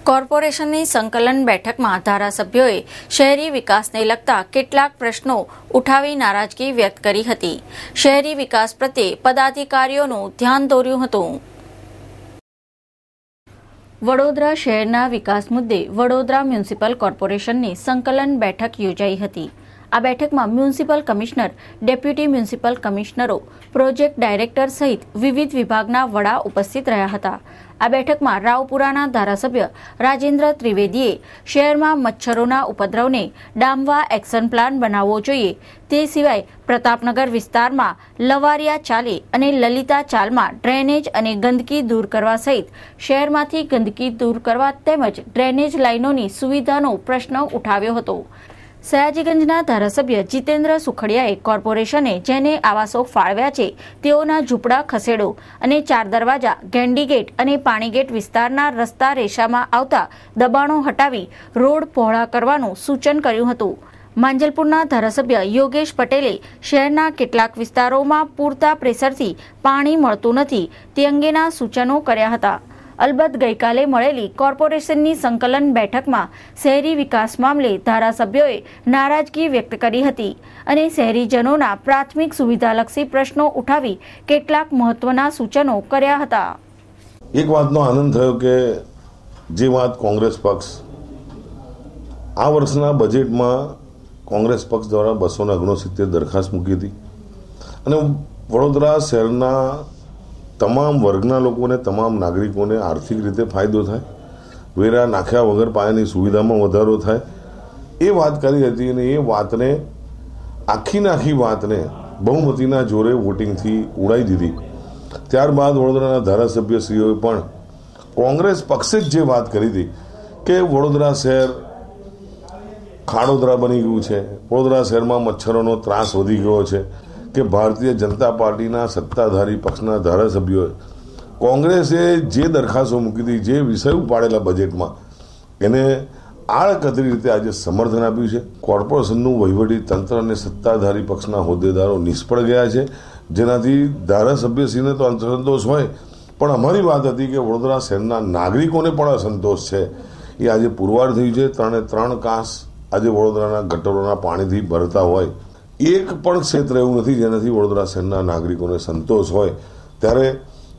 કોર્પોરેશનની સંકલન બેઠકમાં ધારાસભ્યોએ શહેરી વિકાસને લગતા કેટલાક પ્રશ્નો ઉઠાવી નારાજગી વ્યક્ત કરી હતી. શહેરી વિકાસ પ્રત્યે પદાધિકારીઓનું ધ્યાન દોર્યું હતું. વડોદરા શહેરના વિકાસ મુદ્દે વડોદરા મ્યુનિસિપલ કોર્પોરેશનની સંકલન બેઠક યોજાઈ હતી. આ બેઠકમાં મ્યુનિસિપલ કમિશનર, ડેપ્યુટી મ્યુનિસિપલ કમિશનરો, પ્રોજેક્ટ ડાયરેક્ટર સહિત વિવિધ વિભાગના વડા ઉપસ્થિત રહ્યા હતા. આ બેઠકમાં રાવપુરાના ધારાસભ્ય રાજેન્દ્ર ત્રિવેદીએ શહેરમાં મચ્છરોના ઉપદ્રવને ડામવા એક્શન પ્લાન બનાવવો જોઈએ, તે સિવાય પ્રતાપનગર વિસ્તારમાં લવારિયા ચાલે અને લલિતા ચાલમાં ડ્રેનેજ અને ગંદકી દૂર કરવા સહિત શહેરમાંથી ગંદકી દૂર કરવા તેમજ ડ્રેનેજ લાઇનોની સુવિધાનો પ્રશ્ન ઉઠાવ્યો હતો. સયાજીગંજના ધારાસભ્ય જીતેન્દ્ર સુખડિયાએ કોર્પોરેશને જેને આવાસો ફાળવ્યા છે તેઓના ઝૂંપડા ખસેડો અને ચાર દરવાજા, ગેંડીગેટ અને પાણીગેટ વિસ્તારના રસ્તા રેસામાં આવતા દબાણો હટાવી રોડ પહોળા કરવાનું સૂચન કર્યું હતું. માંજલપુરના ધારાસભ્ય યોગેશ પટેલે શહેરના કેટલાક વિસ્તારોમાં પૂરતા પ્રેશરથી પાણી મળતું નથી તે અંગેના સૂચનો કર્યા હતા. અલબત્ત ગઈકાલે મળેલી કોર્પોરેશનની સંકલન બેઠકમાં શહેરી વિકાસ મામલે ધારાસભ્યોએ નારાજગી વ્યક્ત કરી હતી અને શહેરીજનોના પ્રાથમિક સુવિધાલક્ષી પ્રશ્નો ઉઠાવી કેટલાક મહત્વના સૂચનો કર્યા હતા. એક વાતનો આનંદ થયો કે જે વાત કોંગ્રેસ પક્ષ આ વર્ષના બજેટમાં કોંગ્રેસ પક્ષ દ્વારા 269 દરખાસ્ત મૂકી હતી અને વડોદરા શહેરના તમામ વર્ગના લોકોને, તમામ નાગરિકોને આર્થિક રીતે ફાયદો થાય, વેરા નાખ્યા વગર પાયાની સુવિધામાં વધારો થાય એ વાત કરી હતી અને એ વાતને આખી વાતને બહુમતીના જોરે વોટિંગથી ઉડાવી દીધી. ત્યારબાદ વડોદરાના ધારાસભ્યશ્રીઓએ પણ કોંગ્રેસ પક્ષે જ જે વાત કરી હતી કે વડોદરા શહેર ખાડોદરા બની ગયું છે, વડોદરા શહેરમાં મચ્છરોનો ત્રાસ વધી ગયો છે કે ભારતીય જનતા પાર્ટીના સત્તાધારી પક્ષના ધારાસભ્યોએ કોંગ્રેસે જે દરખાસ્તો મૂકી હતી, જે વિષય ઉપાડેલા બજેટમાં એને આડકતરી રીતે આજે સમર્થન આપ્યું છે. કોર્પોરેશનનું વહીવટી તંત્ર અને સત્તાધારી પક્ષના હોદ્દેદારો નિષ્ફળ ગયા છે, જેનાથી ધારાસભ્યશ્રીને તો અસંતોષ હોય પણ અમારી વાત હતી કે વડોદરા શહેરના નાગરિકોને પણ અસંતોષ છે. એ આજે પુરવાર થયું છે. 3 કાંસ આજે વડોદરાના ગટરોના પાણીથી ભરતા હોય, એક પણ ક્ષેત્ર એવું નથી જેનાથી વડોદરા શહેરના નાગરિકોને સંતોષ હોય. ત્યારે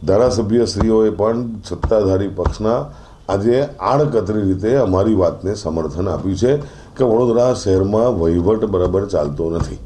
ધારાસભ્યશ્રીઓએ પણ સત્તાધારી પક્ષના આજે આડકતરી રીતે અમારી વાતને સમર્થન આપ્યું છે કે વડોદરા શહેરમાં વહીવટ બરાબર ચાલતો નથી.